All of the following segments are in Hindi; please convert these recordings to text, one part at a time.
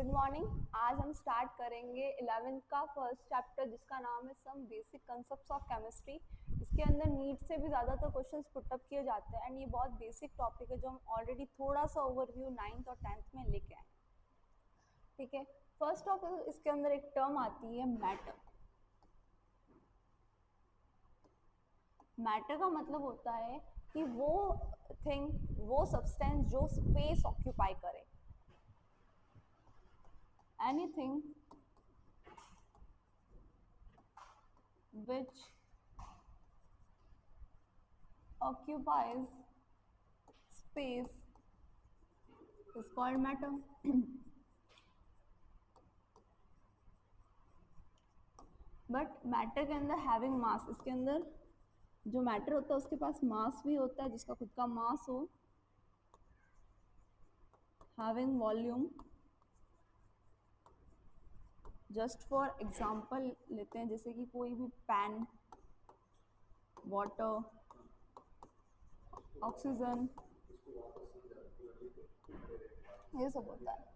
Good morning. आज हम स्टार्ट करेंगे 11th का फर्स्ट चैप्टर जिसका नाम है some basic concepts of chemistry. इसके अंदर नीट से भी ज़्यादातर क्वेश्चंस पुटअप किए जाते हैं एंड ये बहुत बेसिक टॉपिक है जो हम ऑलरेडी थोड़ा सा ओवरव्यू 9th और 10th में लेके आए। ठीक है, फर्स्ट टॉपिक इसके अंदर एक टर्म आती है मैटर। मैटर का मतलब होता है कि वो थिंग, वो सब्सटेंस जो स्पेस ऑक्यूपाई करे। anything which occupies space is called matter. But matter के अंदर हैविंग मास, इसके अंदर जो मैटर होता है उसके पास मास भी होता है, जिसका खुद का मास हो, having volume. Just for example लेते हैं, जैसे कि कोई भी पेन, वाटर, ऑक्सीजन, ये सब होता है।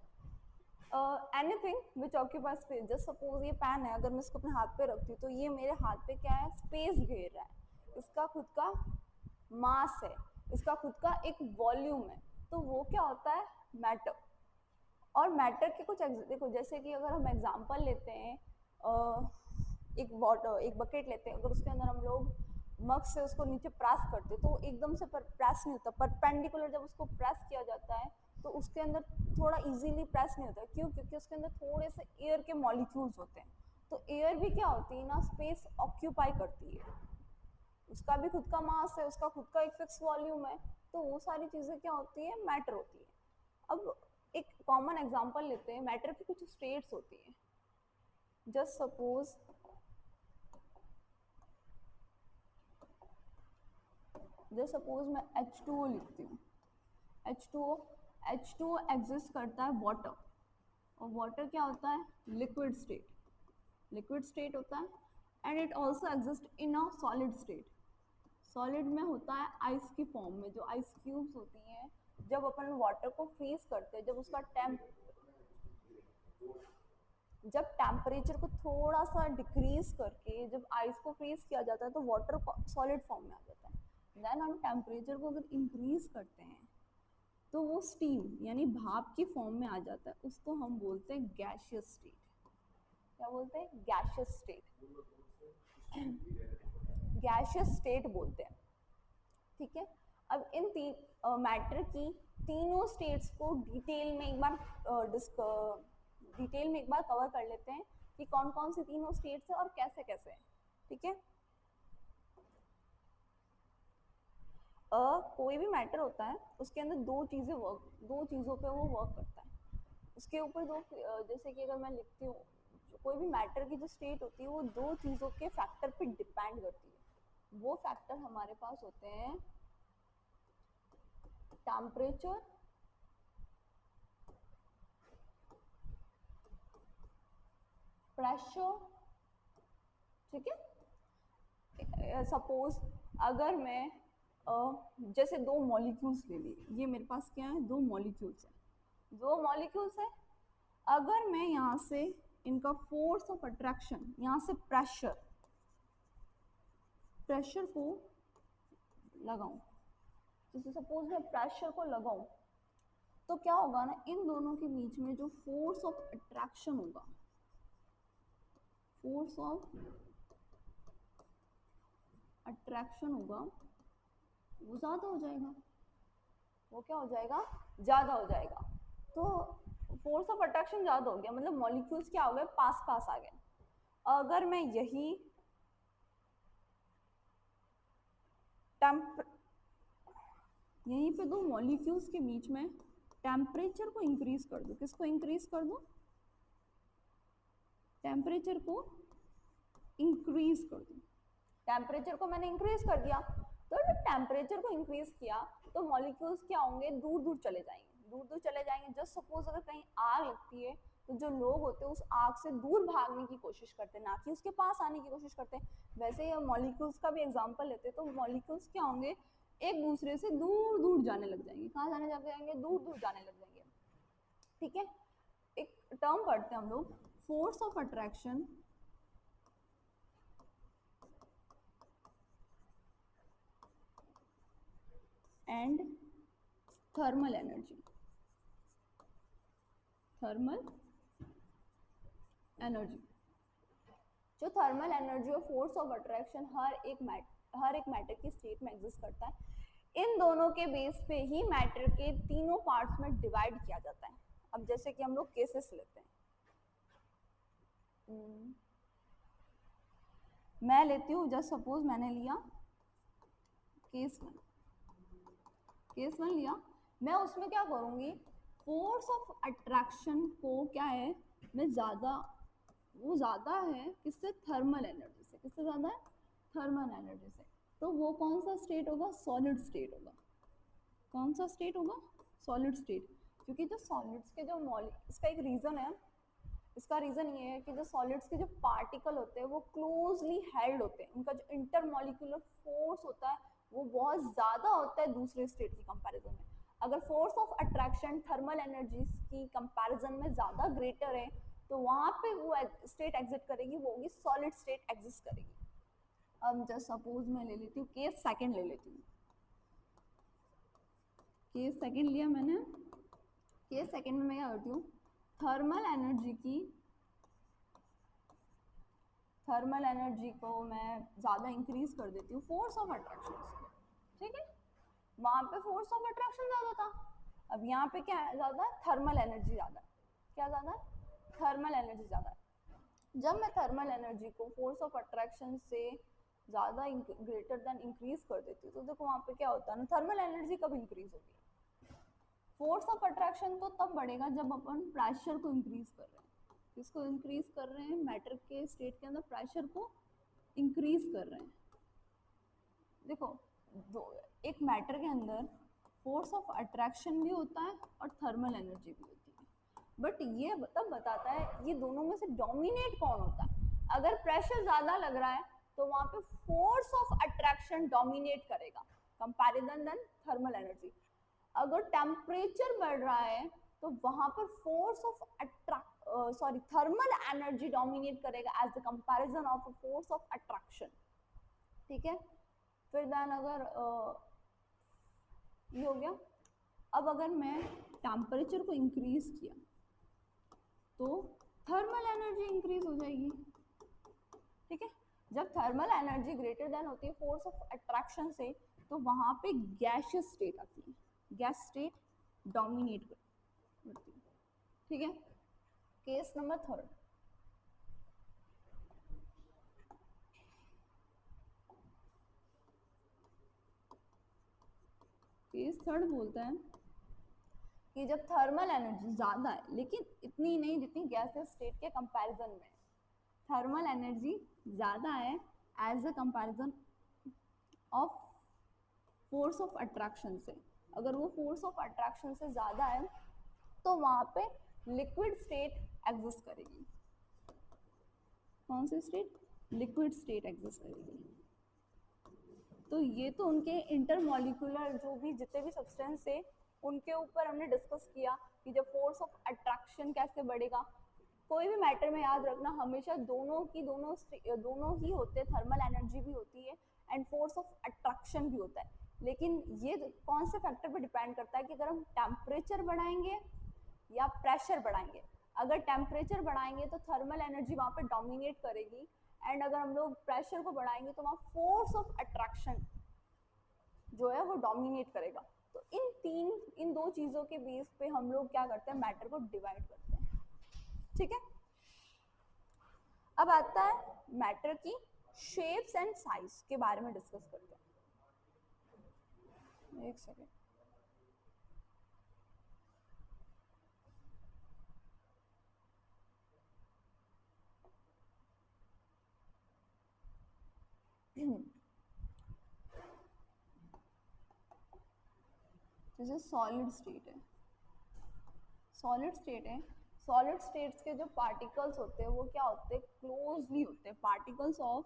Anything which occupy space. Just suppose ये पेन है, अगर मैं इसको अपने हाथ पे रखती हूँ तो ये मेरे हाथ पे क्या है, स्पेस घेर रहा है। इसका खुद का मास है, इसका खुद का एक वॉल्यूम है, तो वो क्या होता है, मैटर। और मैटर के कुछ देखो, जैसे कि अगर हम एग्जांपल लेते हैं, एक वाटर, एक बकेट लेते हैं, अगर उसके अंदर हम लोग मग से उसको नीचे प्रेस करते तो एकदम से प्रेस नहीं होता। परपेंडिकुलर जब उसको प्रेस किया जाता है तो उसके अंदर थोड़ा इजीली प्रेस नहीं होता। क्यों? क्योंकि उसके अंदर थोड़े से एयर के मॉलिक्यूल्स होते हैं। तो एयर भी क्या होती है ना, स्पेस ऑक्यूपाई करती है, उसका भी खुद का मास है, उसका खुद का एक फिक्स वॉल्यूम है। तो वो सारी चीज़ें क्या होती है, मैटर होती है। अब एक कॉमन एग्जांपल लेते हैं, मैटर की कुछ स्टेट्स होती हैं। जस्ट सपोज मैं H2O लिखती हूँ। H2O एग्जिस्ट करता है वाटर, और वाटर क्या होता है, लिक्विड स्टेट होता है। And it also exist in a solid state. Solid में होता है आइस की फॉर्म में, जो आइस क्यूब्स होती हैं। जब अपन वाटर को फ्रीज करते हैं, जब उसका जब टेम्परेचर को थोड़ा सा डिक्रीज करके जब आइस को फ्रीज किया जाता है तो वाटर सॉलिड फॉर्म में आ जाता है। देन हम टेम्परेचर को अगर इंक्रीज करते हैं तो वो स्टीम यानी भाप की फॉर्म में आ जाता है। उसको हम बोलते हैं गैशियस स्टेट। क्या बोलते हैं, गैशियस स्टेट। गैशियस स्टेट बोलते हैं। ठीक है, अब इन मैटर की तीनों स्टेट्स को डिटेल में एक बार कवर कर लेते हैं कि कौन कौन सी तीनों स्टेट्स है और कैसे कैसे है। ठीक है, कोई भी मैटर होता है उसके अंदर दो चीज़ों पे वो वर्क करता है। उसके ऊपर जैसे कि अगर मैं लिखती हूँ, कोई भी मैटर की जो स्टेट होती है वो दो चीज़ों के फैक्टर पे डिपेंड करती है। वो फैक्टर हमारे पास होते हैं टेम्परेचर, प्रेशर। ठीक है, सपोज अगर मैं जैसे दो मॉलिक्यूल्स ले लिए, ये मेरे पास क्या है, दो मॉलिक्यूल्स है। अगर मैं यहाँ से इनका फोर्स ऑफ अट्रैक्शन, यहाँ से प्रेशर को लगाऊं, जैसे सपोज मैं प्रेशर को लगाऊं तो क्या होगा ना, इन दोनों के बीच में जो फोर्स ऑफ अट्रैक्शन होगा, वो ज़्यादा हो जाएगा। वो क्या हो जाएगा, ज़्यादा हो जाएगा। तो फोर्स ऑफ अट्रैक्शन ज़्यादा हो गया, मतलब मॉलिक्यूल्स क्या हो गए, पास आ गए। अगर मैं यहीं पे दो मॉलिक्यूल्स के बीच में टेम्परेचर को इंक्रीज कर दूं, किसको इंक्रीज कर दूं, टेम्परेचर को इंक्रीज कर दूं। टेम्परेचर को मैंने इंक्रीज कर दिया, तो जब टेम्परेचर को इंक्रीज किया तो मॉलिक्यूल्स क्या होंगे, दूर दूर चले जाएंगे। जस्ट सपोज अगर कहीं आग लगती है तो जो लोग होते हैं उस आग से दूर भागने की कोशिश करते हैं, ना कि उसके पास आने की कोशिश करते हैं। वैसे ही मॉलिक्यूल्स का भी एग्जांपल लेते हैं, तो मॉलिक्यूल्स क्या होंगे, एक दूसरे से दूर दूर जाने लग जाएंगे। कहाँ जाने लग जाएंगे, दूर दूर जाने लग जाएंगे। ठीक है, एक टर्म पढ़ते हैं हम लोग, force of attraction and thermal energy. Thermal energy, जो थर्मल एनर्जी और फोर्स ऑफ अट्रैक्शन हर एक मैटर की स्टेट में एग्जिस्ट करता है, इन दोनों के बेस पे ही मैटर के तीनों पार्ट्स में डिवाइड किया जाता है। अब जैसे कि हम लोग केसेस लेते हैं, मैं लेती हूँ, जस्ट सपोज मैंने लिया केस वन, केस वन लिया, मैं उसमें क्या करूँगी, फोर्स ऑफ अट्रैक्शन को क्या है, मैं ज़्यादा, वो ज़्यादा है किससे, थर्मल एनर्जी से। किससे ज़्यादा है, थर्मल एनर्जी से। तो वो कौन सा स्टेट होगा, सॉलिड स्टेट होगा। कौन सा स्टेट होगा, सॉलिड स्टेट। क्योंकि जो सॉलिड्स के जो इसका एक रीज़न है, इसका रीज़न ये है कि जो सॉलिड्स के जो पार्टिकल होते हैं वो क्लोजली हेल्ड होते हैं, उनका जो इंटरमॉलिक्यूलर फोर्स होता है वो बहुत ज़्यादा होता है दूसरे स्टेट की कंपैरिजन में। अगर force of attraction thermal energies की कंपैरिजन में ज़्यादा ग्रेटर है तो वहाँ पे वो स्टेट एग्जिस्ट करेगी, वो होगी सॉलिड स्टेट एग्जिस्ट करेगी। अब जस्ट सपोज मैं ले लेती हूँ केस सेकंड, ले लेती हूँ केस सेकंड लिया मैंने। केस सेकंड में मैं क्या करती हूँ, थर्मल एनर्जी को मैं ज़्यादा इंक्रीज कर देती हूँ फोर्स ऑफ अट्रैक्शन से, ठीक है। वहाँ पे फोर्स ऑफ अट्रैक्शन ज़्यादा था, अब यहाँ पे क्या है ज़्यादा, थर्मल एनर्जी ज़्यादा है। क्या ज़्यादा है, थर्मल एनर्जी ज़्यादा है। जब मैं थर्मल एनर्जी को फोर्स ऑफ अट्रैक्शन से ज़्यादा ग्रेटर देन इंक्रीज कर देती हूँ तो देखो वहाँ पे क्या होता है ना, थर्मल एनर्जी कब इंक्रीज होगी, फोर्स ऑफ अट्रैक्शन तो तब बढ़ेगा जब अपन प्रेशर को इंक्रीज कर रहे हैं। किसको इंक्रीज कर रहे हैं, मैटर के स्टेट के अंदर प्रेशर को इंक्रीज कर रहे हैं। देखो एक मैटर के अंदर फोर्स ऑफ अट्रैक्शन भी होता है और थर्मल एनर्जी भी होती है, बट ये तब बताता है ये दोनों में से डोमिनेट कौन होता है। अगर प्रेशर ज़्यादा लग रहा है तो वहाँ पे फोर्स ऑफ अट्रैक्शन डोमिनेट करेगा कंपैरिजन देन थर्मल एनर्जी। अगर टेम्परेचर बढ़ रहा है तो वहाँ पर force of thermal energy dominate करेगा as the comparison of force of attraction, ठीक है। फिर देन अगर ये हो गया। अब अगर मैं टेम्परेचर को इंक्रीज किया तो थर्मल एनर्जी इंक्रीज हो जाएगी, ठीक है। जब थर्मल एनर्जी ग्रेटर देन होती है फोर्स ऑफ अट्रैक्शन से तो वहाँ पे गैसियस स्टेट आती है, गैस स्टेट डोमिनेट करती है, ठीक है। Case number third, case third बोलता है कि जब थर्मल एनर्जी ज़्यादा है लेकिन इतनी नहीं जितनी गैसियस स्टेट के कंपैरिजन में, थर्मल एनर्जी ज़्यादा है as a comparison of force of attraction से, अगर वो फोर्स ऑफ अट्रैक्शन से ज़्यादा है तो वहाँ पे लिक्विड स्टेट एग्जिस्ट करेगी। कौन सी स्टेट, लिक्विड स्टेट एग्जिस्ट करेगी। तो ये तो उनके इंटरमॉलिक्यूलर जो भी जितने भी सब्सटेंस है उनके ऊपर हमने डिस्कस किया कि जब फोर्स ऑफ अट्रैक्शन कैसे बढ़ेगा। कोई भी मैटर में याद रखना हमेशा दोनों ही होते हैं, थर्मल एनर्जी भी होती है एंड फोर्स ऑफ अट्रैक्शन भी होता है, लेकिन ये कौन से फैक्टर पे डिपेंड करता है कि अगर हम टेम्परेचर बढ़ाएंगे या प्रेशर बढ़ाएंगे। अगर टेम्परेचर बढ़ाएंगे तो थर्मल एनर्जी वहाँ पे डोमिनेट करेगी एंड अगर हम लोग प्रेशर को बढ़ाएंगे तो वहाँ फोर्स ऑफ अट्रैक्शन जो है वो डोमिनेट करेगा। तो इन दो चीज़ों के बेस पे हम लोग क्या करते हैं, मैटर को डिवाइड करते हैं, ठीक है। अब आता है मैटर की शेप्स एंड साइज के बारे में डिस्कस करते हैं। एक सेकेंड, जैसे सॉलिड स्टेट है, सॉलिड स्टेट्स के जो पार्टिकल्स होते हैं वो क्या होते हैं, क्लोजली होते हैं, particles of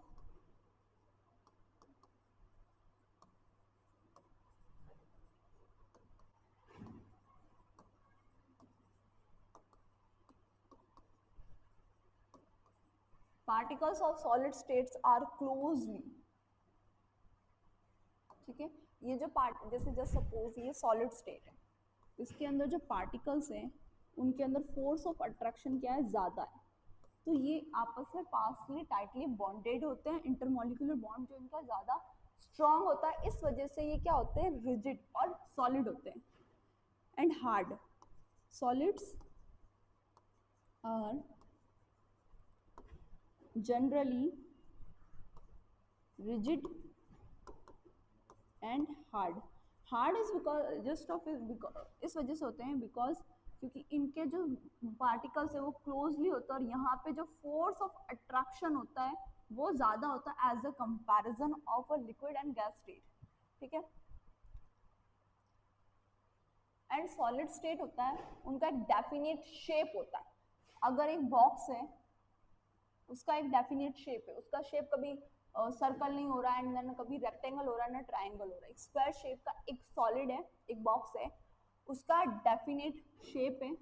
particles of solid states are closely, ठीक है, ये जो पार्ट जैसे जस्ट सपोज ये सॉलिड स्टेट है, इसके अंदर जो पार्टिकल्स हैं उनके अंदर फोर्स ऑफ अट्रैक्शन क्या है, ज़्यादा है, तो ये आपस में पासली टाइटली बॉन्डेड होते हैं, इंटरमोलिकुलर बॉन्ड जो इनका ज़्यादा स्ट्रॉन्ग होता है, इस वजह से ये क्या होते हैं, रिजिड और सॉलिड होते हैं। And hard, solids are generally rigid and hard. Hard is because just of इस वजह से होते हैं बिकॉज क्योंकि इनके जो पार्टिकल्स है वो क्लोजली होता है और यहाँ पे जो फोर्स ऑफ अट्रैक्शन होता है वो ज़्यादा होता है as a comparison of a liquid and gas state, ठीक है। एंड सॉलिड स्टेट होता है उनका एक डेफिनेट शेप होता है, अगर एक बॉक्स है उसका एक डेफिनेट शेप है, उसका शेप कभी सर्कल नहीं हो रहा है, एंड कभी रेक्टेंगल हो रहा है ना ट्राइंगल हो रहा है, एक स्क्वायर शेप का एक सॉलिड है, एक बॉक्स है, उसका डेफिनेट शेप है,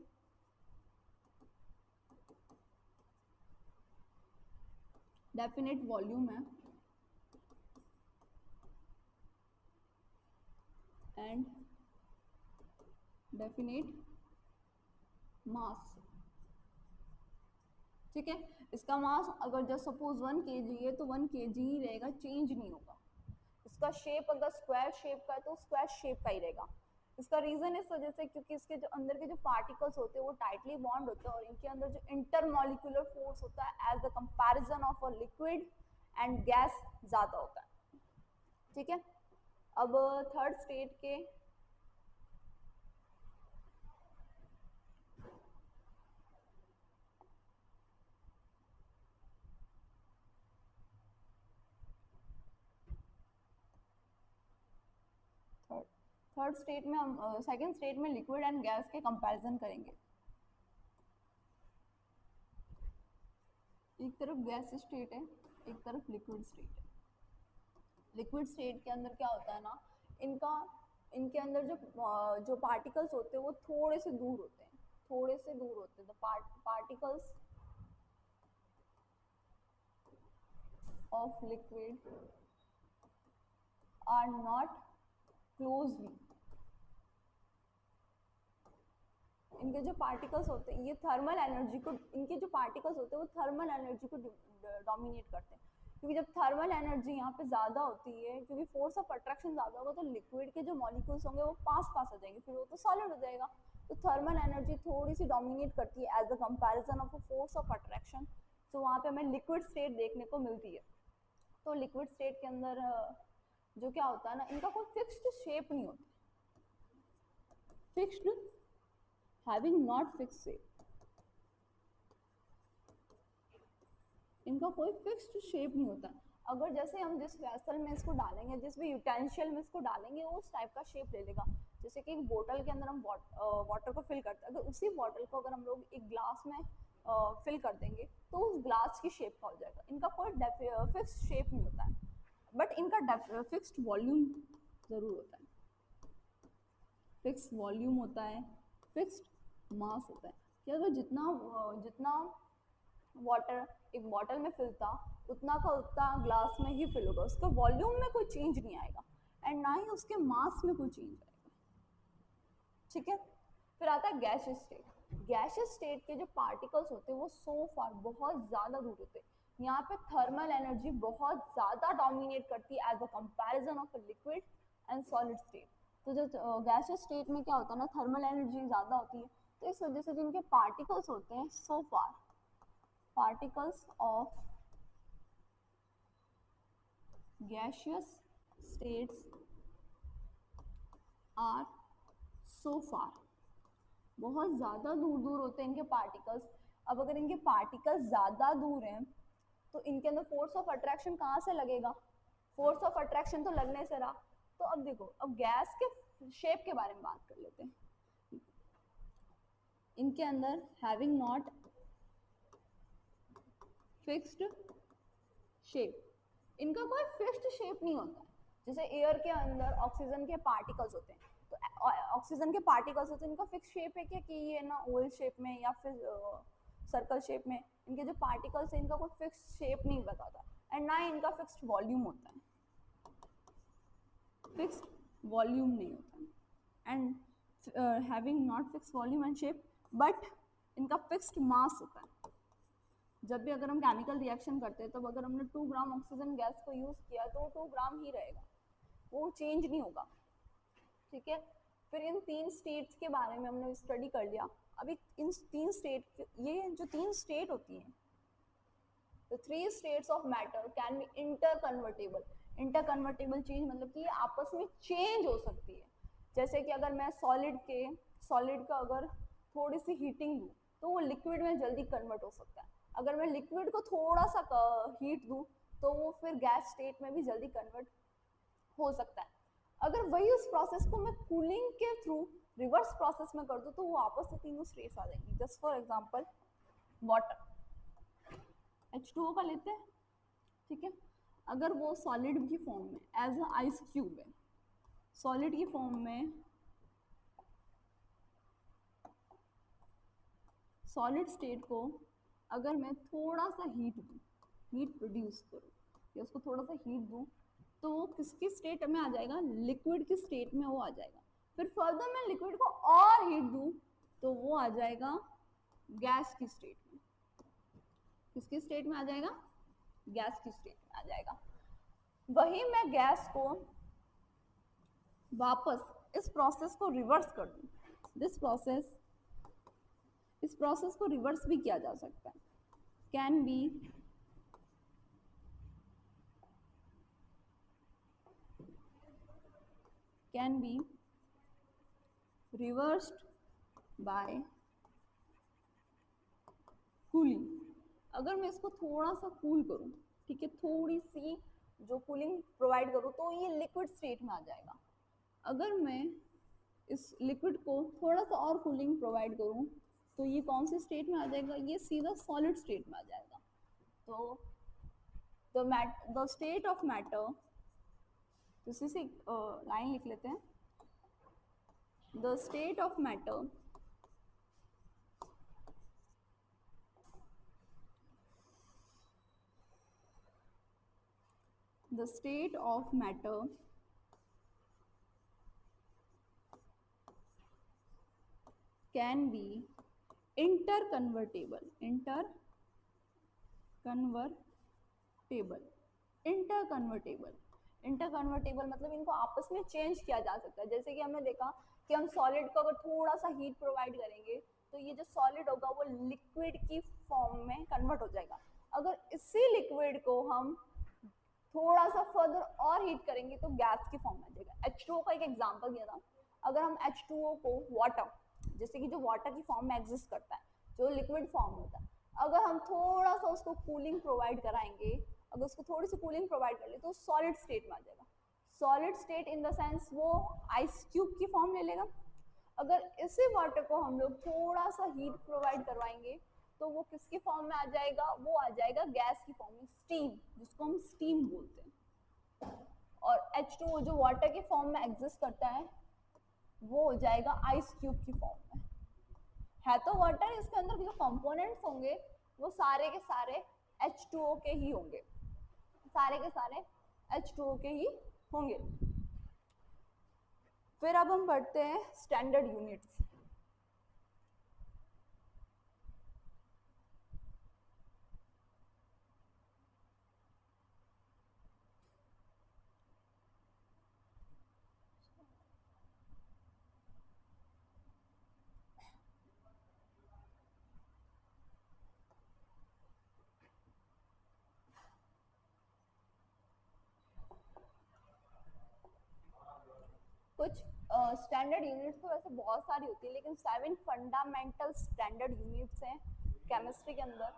डेफिनेट वॉल्यूम है एंड डेफिनेट मास, ठीक है। इसका मास अगर जस्ट सपोज 1 kg है तो 1 kg ही रहेगा, चेंज नहीं होगा। इसका शेप अगर स्क्वायर शेप का है तो स्क्वायर शेप का ही रहेगा। इसका रीजन इस वजह से क्योंकि इसके जो अंदर के जो पार्टिकल्स होते हैं वो टाइटली बॉन्ड होते हैं और इनके अंदर जो इंटरमॉलिक्यूलर फोर्स होता है as the comparison of a liquid and gas ज़्यादा होता है, ठीक है। अब थर्ड स्टेट के थर्ड स्टेट में हम सेकेंड स्टेट में लिक्विड एंड गैस के कंपैरिजन करेंगे। एक तरफ गैस स्टेट है, एक तरफ लिक्विड स्टेट है। लिक्विड स्टेट के अंदर क्या होता है ना, इनके अंदर जो पार्टिकल्स होते हैं वो थोड़े से दूर होते हैं, थोड़े से दूर होते हैं। The particles of liquid are not closely, इनके जो पार्टिकल्स होते हैं ये थर्मल एनर्जी को, इनके जो पार्टिकल्स होते हैं वो थर्मल एनर्जी को डोमिनेट करते हैं, क्योंकि जब थर्मल एनर्जी यहाँ पे ज़्यादा होती है, क्योंकि फोर्स ऑफ अट्रैक्शन ज़्यादा होगा तो लिक्विड के जो मॉलिक्यूल्स होंगे वो पास पास हो जाएंगे, फिर वो तो सॉलिड हो जाएगा। तो थर्मल एनर्जी थोड़ी सी डोमिनेट करती है as a comparison of a force of attraction, तो वहाँ पे हमें लिक्विड स्टेट देखने को मिलती है। तो लिक्विड स्टेट के अंदर जो क्या होता है ना, इनका कोई फिक्स्ड शेप नहीं होता, fixed having not fixed shape, इनका कोई फिक्स्ड शेप नहीं होता। अगर जैसे हम जिस वेसल में इसको डालेंगे, जिस भी यूटेंशियल में इसको डालेंगे वो उस टाइप का शेप ले लेगा। जैसे कि एक बोतल के अंदर हम वाटर को फिल करते हैं, अगर उसी बॉटल को अगर हम लोग एक ग्लास में फिल कर देंगे तो उस ग्लास की शेप का हो जाएगा। इनका कोई फिक्स्ड शेप नहीं होता है, बट इनका फिक्स्ड वॉल्यूम ज़रूर होता है, फिक्स्ड वॉल्यूम होता है, फिक्स्ड मास होता है कि अगर जितना वाटर एक बॉटल में फिल था उतना का उतना ग्लास में ही फिल होगा, उसका वॉल्यूम में कोई चेंज नहीं आएगा एंड ना ही उसके मास में कोई चेंज आएगा, ठीक है। फिर आता है गैसियस स्टेट। गैसियस स्टेट के जो पार्टिकल्स होते हैं वो सो फार बहुत ज़्यादा दूर होते हैं। यहाँ पे थर्मल एनर्जी बहुत ज़्यादा डोमिनेट करती है as a comparison of a liquid and solid state. तो जो गैसियस स्टेट में क्या होता है ना, थर्मल एनर्जी ज़्यादा होती है, तो इस वजह से जिनके पार्टिकल्स होते हैं so far, particles of gaseous states are so far, बहुत ज़्यादा दूर दूर होते हैं इनके पार्टिकल्स। अब अगर इनके पार्टिकल्स ज़्यादा दूर हैं तो इनके अंदर फोर्स ऑफ अट्रैक्शन कहाँ से लगेगा, फोर्स ऑफ अट्रैक्शन तो लगने से रहा। तो अब देखो, अब गैस के शेप के बारे में बात कर लेते हैं। इनके अंदर हैविंग नॉट फिक्स्ड शेप, इनका कोई फिक्स्ड शेप नहीं होता है। जैसे एयर के अंदर ऑक्सीजन के पार्टिकल्स होते हैं, तो ऑक्सीजन के पार्टिकल्स होते हैं, इनका फिक्स शेप है क्या कि ये ना ओवल शेप में या फिर सर्कल शेप में। इनके जो पार्टिकल्स हैं इनका कोई फिक्स शेप नहीं बताता एंड ना ही इनका फिक्स्ड वॉल्यूम होता है, फिक्स्ड वॉल्यूम नहीं होता है and having not fixed volume and shape but इनका फिक्स्ड मास होता है। जब भी अगर हम केमिकल रिएक्शन करते हैं तब अगर हमने 2 ग्राम ऑक्सीजन गैस को यूज किया तो वो 2 ग्राम ही रहेगा, वो चेंज नहीं होगा, ठीक है। फिर इन 3 स्टेट्स के बारे में हमने स्टडी कर लिया। अभी इन 3 स्टेट, ये जो 3 स्टेट होती हैं, the 3 states of matter can be interconvertible। Interconvertible change मतलब कि ये आपस में चेंज हो सकती है। जैसे कि अगर मैं सॉलिड का अगर थोड़ी सी हीटिंग दूँ तो वो लिक्विड में जल्दी कन्वर्ट हो सकता है। अगर मैं लिक्विड को थोड़ा सा हीट दूँ तो वो फिर गैस स्टेट में भी जल्दी कन्वर्ट हो सकता है। अगर वही उस प्रोसेस को मैं कूलिंग के थ्रू रिवर्स प्रोसेस में कर दूँ तो वो आपस में तीनों स्टेट्स आ जाएंगी। Just for example water, H2O का लेते हैं, ठीक है। अगर वो सॉलिड की फॉर्म में एज अ आइस क्यूब है, सॉलिड की फॉर्म में सॉलिड स्टेट को अगर मैं थोड़ा सा हीट प्रोड्यूस करूँ या उसको थोड़ा सा हीट दूँ तो वो किसकी स्टेट में आ जाएगा, लिक्विड की स्टेट में वो आ जाएगा। फिर फर्दर मैं लिक्विड को और हीट दूँ तो वो आ जाएगा गैस की स्टेट में। किसकी स्टेट में आ जाएगा, गैस की स्टेट में आ जाएगा। वही मैं गैस को वापस इस प्रोसेस को रिवर्स कर दूँ, इस प्रोसेस को रिवर्स भी किया जा सकता है, can be reversed bye cooling. अगर मैं इसको थोड़ा सा कूल करूँ, ठीक है, थोड़ी सी जो कूलिंग प्रोवाइड करूँ तो ये लिक्विड स्टेट में आ जाएगा। अगर मैं इस लिक्विड को थोड़ा सा और कूलिंग प्रोवाइड करूँ तो ये कौन सी स्टेट में आ जाएगा, ये सीधा सॉलिड स्टेट में आ जाएगा। तो द स्टेट ऑफ मैटर, तो इसी से लाइन लिख लेते हैं, the state of matter can be interconvertible मतलब इनको आपस में चेंज किया जा सकता है। जैसे कि हमने देखा कि हम सॉलिड को अगर थोड़ा सा हीट प्रोवाइड करेंगे तो ये जो सॉलिड होगा वो लिक्विड की फॉर्म में कन्वर्ट हो जाएगा। अगर इसी लिक्विड को हम थोड़ा सा फर्दर और हीट करेंगे तो गैस की फॉर्म में आ जाएगा। H2O का एक एग्जांपल दिया था। अगर हम H2O को वाटर, जैसे कि जो वाटर की फॉर्म में एग्जिस्ट करता है, जो लिक्विड फॉर्म होता है, अगर हम थोड़ा सा उसको कूलिंग प्रोवाइड कराएंगे, अगर उसको थोड़ी सी कूलिंग प्रोवाइड कर ले तो सॉलिड स्टेट में आ जाएगा। Solid state in the sense वो आइस क्यूब की फॉर्म ले लेगा। अगर इसी वाटर को हम लोग थोड़ा सा हीट प्रोवाइड करवाएंगे तो वो किसकी फॉर्म में आ जाएगा, वो आ जाएगा गैस की फॉर्म में, स्टीम, जिसको हम स्टीम बोलते हैं। और H2O जो वाटर के फॉर्म में एग्जिस्ट करता है वो हो जाएगा आइस क्यूब की फॉर्म में। है तो वाटर, इसके अंदर जो कंपोनेंट्स होंगे वो सारे के सारे H2O के ही होंगे, सारे के सारे H2O के ही होंगे। फिर अब हम पढ़ते हैं स्टैंडर्ड यूनिट्स। कुछ स्टैंडर्ड यूनिट्स तो वैसे बहुत सारी होती है, लेकिन 7 फंडामेंटल स्टैंडर्ड यूनिट्स हैं केमिस्ट्री के अंदर।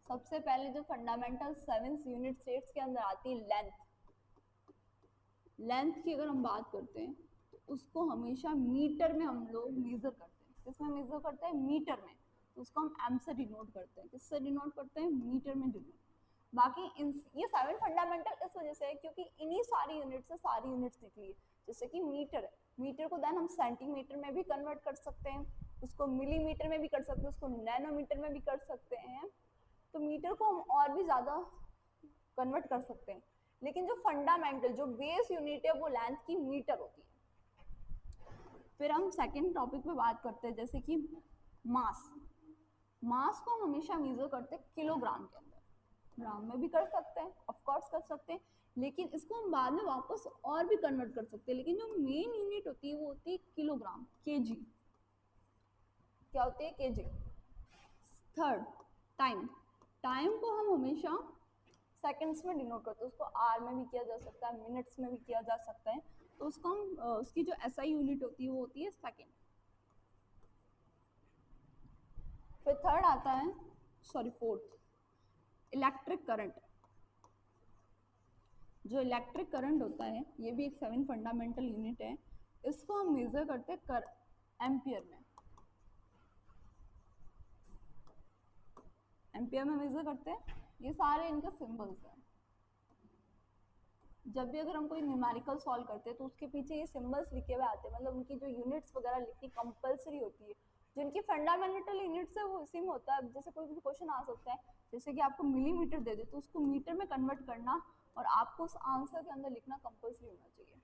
सबसे पहले जो फंडामेंटल 7 यूनिट स्टेट्स के अंदर आती है लेंथ की अगर हम बात करते हैं तो उसको हमेशा मीटर में हम लोग मेजर करते हैं। किसमें मेजर करते हैं, मीटर में। तो उसको हम एम से डिनोट करते हैं। किससे डिनोट करते हैं? मीटर में डिनोट। बाकी ये 7 फंडामेंटल इस वजह से है क्योंकि इन्हीं सारी यूनिट से सारी यूनिट्स निकली है। जैसे कि मीटर है, मीटर को देन हम सेंटीमीटर में भी कन्वर्ट कर सकते हैं, उसको मिलीमीटर में भी कर सकते हैं, उसको नैनोमीटर में भी कर सकते हैं। तो मीटर को हम और भी ज़्यादा कन्वर्ट कर सकते हैं, लेकिन जो फंडामेंटल जो बेस यूनिट है वो लेंथ की मीटर होती है। फिर हम सेकेंड टॉपिक पे बात करते हैं, जैसे कि मास। मास को हम हमेशा मेजर करते हैं किलोग्राम के अंदर, ग्राम में भी कर सकते हैं, ऑफ कोर्स कर सकते हैं, लेकिन इसको हम बाद में वापस और भी कन्वर्ट कर सकते हैं। लेकिन जो मेन यूनिट होती है वो होती है किलोग्राम, केजी। क्या होती है? केजी। Third, time. टाइम को हम हमेशा सेकंड्स में डिनोट करते हैं, उसको आर में भी किया जा सकता है, मिनट्स में भी किया जा सकता है। तो उसको हम उसकी जो एसआई यूनिट होती है वो होती है सेकंड। फिर थर्ड आता है, फोर्थ, इलेक्ट्रिक करंट। जो इलेक्ट्रिक करंट होता है ये भी एक 7 फंडामेंटल यूनिट है। इसको हम मेजर करते हैं एम्पियर में। एम्पियर में मेजर करते हैं। ये सारे इनके सिंबल्स हैं। जब भी अगर हम कोई न्यूमेरिकल सॉल्व करते हैं तो उसके पीछे ये सिंबल्स लिखे हुए आते हैं, मतलब उनकी जो यूनिट्स वगैरह लिखनी कंपलसरी होती है। जिनकी फंडामेंटल यूनिट्स है वो इसी में होता है। जैसे कोई भी क्वेश्चन आ सकता है, जैसे कि आपको मिलीमीटर दे दे तो उसको मीटर में कन्वर्ट करना और आपको उस आंसर के अंदर लिखना कंपलसरी होना चाहिए।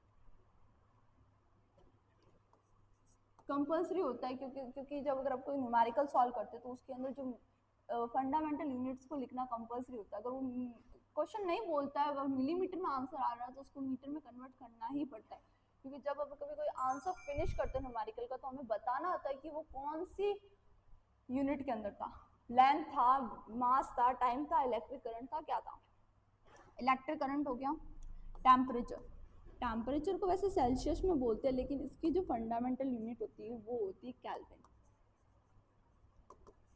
कंपलसरी होता है क्योंकि जब अगर आप कोई न्यूमेरिकल सॉल्व करते हैं तो उसके अंदर जो फंडामेंटल यूनिट्स को लिखना कंपलसरी होता है। अगर वो क्वेश्चन नहीं बोलता है, अगर मिलीमीटर में आंसर आ रहा है तो उसको मीटर में कन्वर्ट करना ही पड़ता है। क्योंकि जब अब कभी कोई आंसर फिनिश करते हैं न्यूमेरिकल का तो हमें बताना होता है कि वो कौन सी यूनिट के अंदर था, लेंथ था, मास था, टाइम था, इलेक्ट्रिक करंट था, क्या था। इलेक्ट्रिक करंट हो गया। टेम्परेचर। टेम्परेचर को वैसे सेल्सियस में बोलते हैं, लेकिन इसकी जो फंडामेंटल यूनिट होती है वो होती है केल्विन,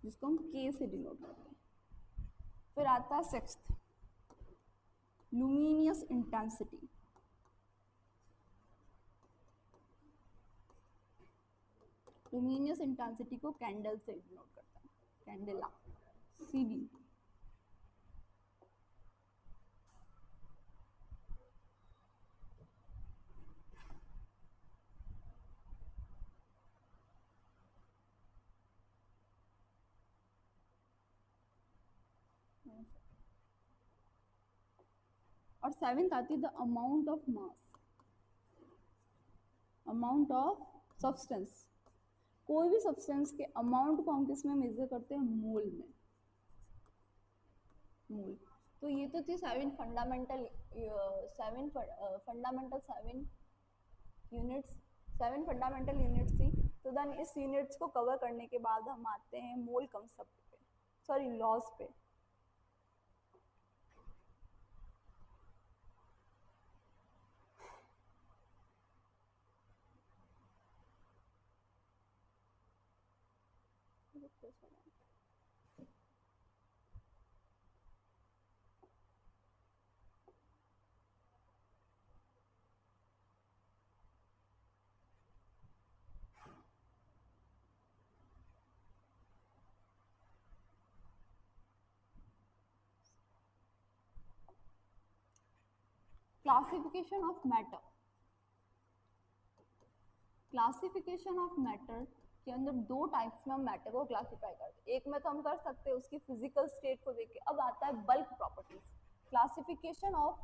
जिसको हम के से डिनोट करते हैं। फिर आता है sixth, luminous intensity. Luminous intensity को कैंडल से डिनोट करते हैं, कैंडेला, सीडी। और सेवेंथ आती है the amount of mass, amount of substance. कोई भी सब्सटेंस के अमाउंट को हम किस में मेजर करते हैं? मोल में, मोल। तो ये तो थी seven fundamental units, 7 fundamental units थी। तो देन इस यूनिट्स को कवर करने के बाद हम आते हैं मोल कंसेप्ट पे, सॉरी लॉज पे। Classification of matter. Classification of matter के अंदर दो टाइप्स में हम मैटर को क्लासिफाई करते हैं। एक में तो हम कर सकते हैं उसकी फिजिकल स्टेट को देख के। अब आता है bulk properties. Classification of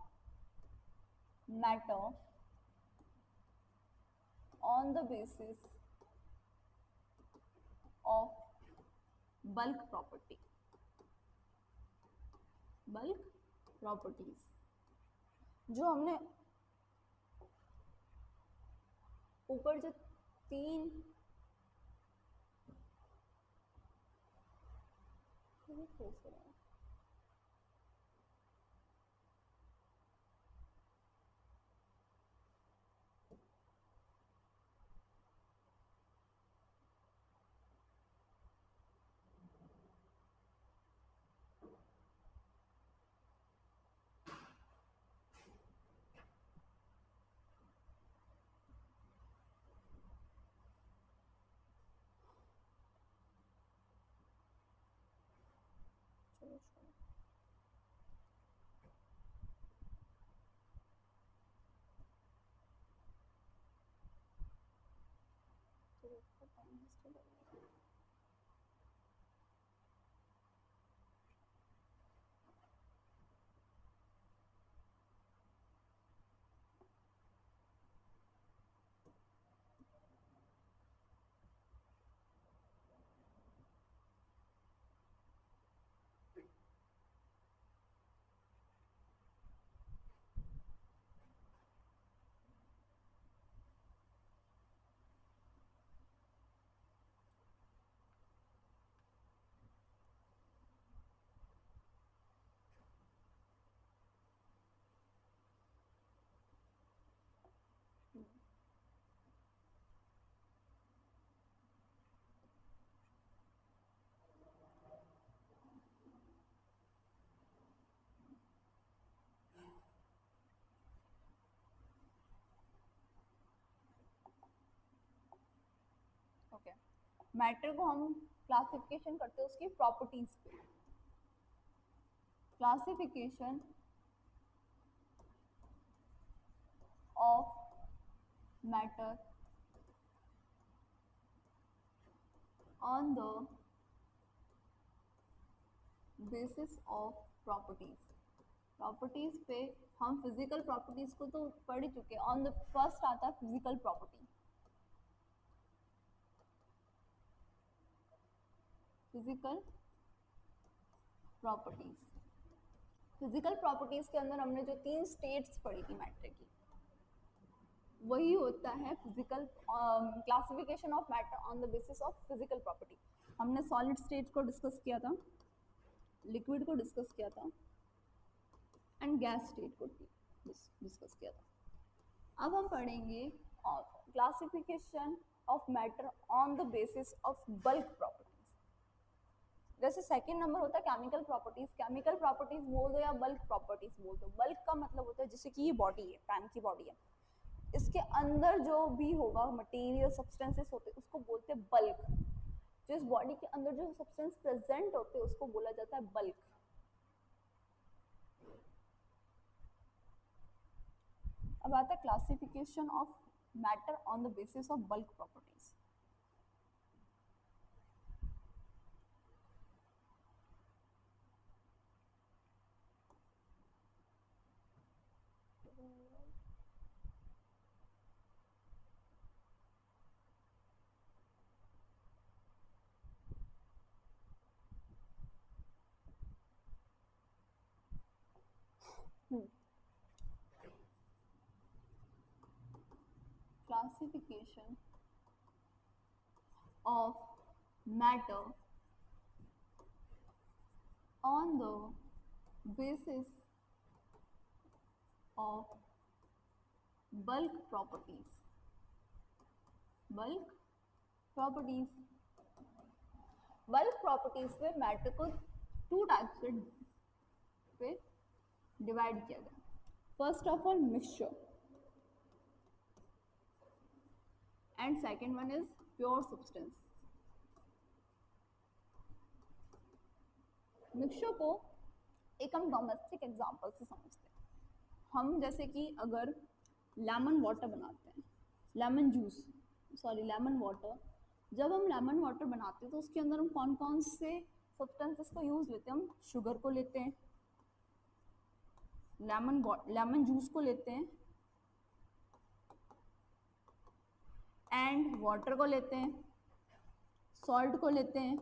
matter on the basis of bulk property, bulk properties. जो हमने ऊपर जो तीन ओके, मैटर को हम क्लासिफिकेशन करते हैं उसकी प्रॉपर्टीज पे। Classification of matter on the basis of properties. Properties पे हम फिजिकल प्रॉपर्टीज को तो पढ़ ही चुके हैं। ऑन द फर्स्ट आता है physical property. Physical properties, physical properties के अंदर हमने जो 3 स्टेट्स पढ़ी थी मैटर की, वही होता है physical classification of matter on the basis of physical property. हमने सॉलिड स्टेट को डिस्कस किया था, लिक्विड को डिस्कस किया था एंड गैस स्टेट को डिस्कस किया था। अब हम पढ़ेंगे classification of matter on the basis of bulk properties. जैसे सेकंड नंबर होता है केमिकल प्रॉपर्टीज। केमिकल प्रॉपर्टीज बोल दो या बल्क प्रॉपर्टीज बोल दो। बल्क का मतलब होता है जैसे कि ये बॉडी है, पैन की बॉडी है, इसके अंदर जो भी होगा मटेरियल सब्सटेंसेस होते हैं उसको बोलते हैं बल्क। जो इस बॉडी के अंदर जो सब्सटेंस प्रेजेंट होते हैं उसको बोला जाता है बल्क। अब आता है classification of matter on the basis of bulk properties. Classification of matter on the basis of bulk properties. Bulk properties, bulk properties पे मैटर को 2 टाइप्स पे डिवाइड किया गया। First of all mixture and second one is pure substance. Mixture को एक हम डोमेस्टिक एग्जांपल से समझते हैं। हम जैसे कि अगर लेमन वाटर बनाते हैं, lemon juice, sorry lemon water, जब हम लेमन वाटर बनाते हैं तो उसके अंदर हम कौन कौन से सब्सटेंसेस को यूज लेते हैं? हम शुगर को लेते हैं, लेमन जूस को लेते हैं एंड वाटर को लेते हैं, सॉल्ट को लेते हैं।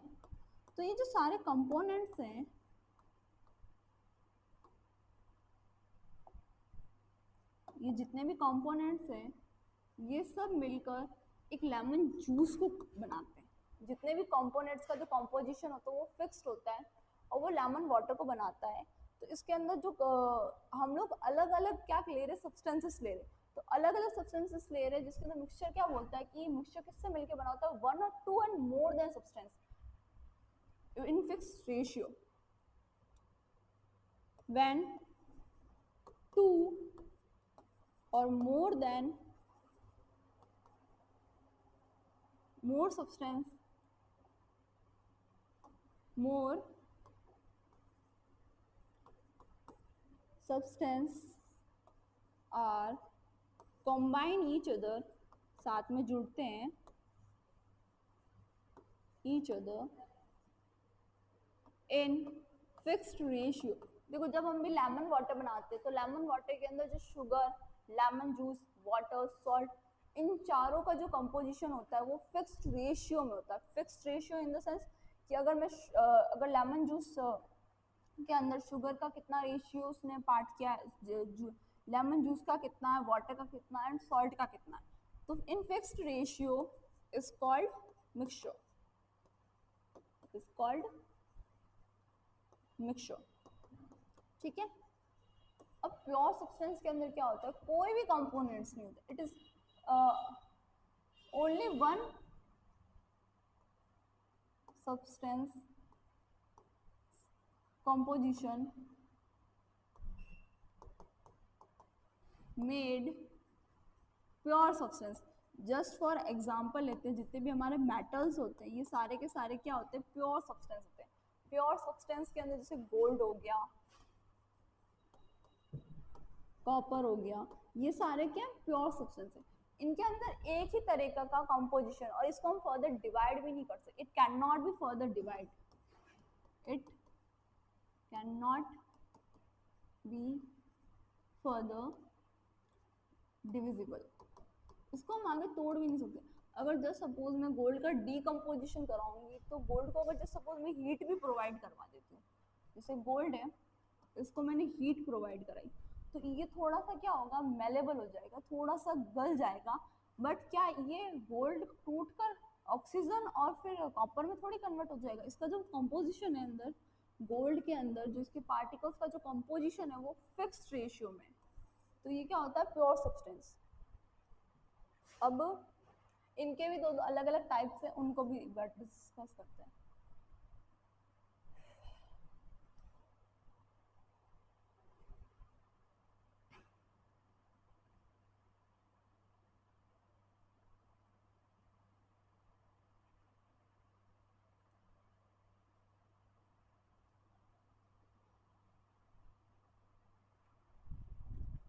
तो ये जो सारे कंपोनेंट्स हैं ये जितने भी कंपोनेंट्स हैं ये सब मिलकर एक लेमन जूस को बनाते हैं। जितने भी कंपोनेंट्स का जो कॉम्पोजिशन होता है वो फिक्स्ड होता है और वो लेमन वाटर को बनाता है। तो इसके अंदर जो हम लोग अलग अलग क्या ले रहे, सब्सटेंसेस ले रहे, तो अलग अलग सब्सटेंसेस ले रहे हैं जिसके अंदर मिक्सचर क्या बोलता है कि मिक्सचर किससे मिलकर बना होता है? 1 or 2 and more than substance in fixed ratio. When 2 or more than more substance are combine each other, साथ में जुड़ते हैं, each other in fixed ratio. देखो जब हम भी लेमन वाटर बनाते हैं तो लेमन वाटर के अंदर जो sugar, lemon juice, water, salt, इन चारों का जो कंपोजिशन होता है वो फिक्स्ड रेशियो में होता है. Fixed ratio in the sense कि अगर मैं अगर लेमन जूस के अंदर शुगर का कितना रेशियो उसने पार्ट किया है, लेमन जूस का कितना है, वाटर का कितना है, एंड सॉल्ट का कितना है, तो in fixed ratio is called mixture, is called mixture. ठीक है. अब प्योर सब्सटेंस के अंदर क्या होता है, कोई भी कंपोनेंट्स नहीं होते, it is only one substance composition made pure substance. Just for example लेते हैं, जितने भी हमारे मेटल्स होते हैं ये सारे के सारे क्या होते हैं, प्योर सब्सटेंस होते हैं. प्योर सब्सटेंस के अंदर जैसे गोल्ड हो गया, कॉपर हो गया, ये सारे क्या प्योर सब्सटेंस है. इनके अंदर एक ही तरीका का कंपोजिशन, और इसको हम फर्दर डिवाइड भी नहीं कर सकते. It can not be further divide, it cannot be further divisible. इसको हम आगे तोड़ भी नहीं सकते. अगर जस्ट सपोज मैं गोल्ड का डीकम्पोजिशन कराऊंगी तो गोल्ड को अगर जस्ट सपोज मैं हीट भी प्रोवाइड करवा देती हूँ, जैसे गोल्ड है इसको मैंने हीट प्रोवाइड कराई तो ये थोड़ा सा क्या होगा, मेलेबल हो जाएगा, थोड़ा सा गल जाएगा, बट क्या ये गोल्ड टूट कर ऑक्सीजन और फिर कॉपर में थोड़ी कन्वर्ट हो जाएगा. इसका जो कंपोजिशन है अंदर गोल्ड के अंदर, जो इसके पार्टिकल्स का जो कंपोजिशन है वो फिक्स्ड रेशियो में, तो ये क्या होता है, प्योर सब्सटेंस. अब इनके भी दो अलग अलग टाइप्स हैं, उनको भी एक बार डिस्कस करते हैं.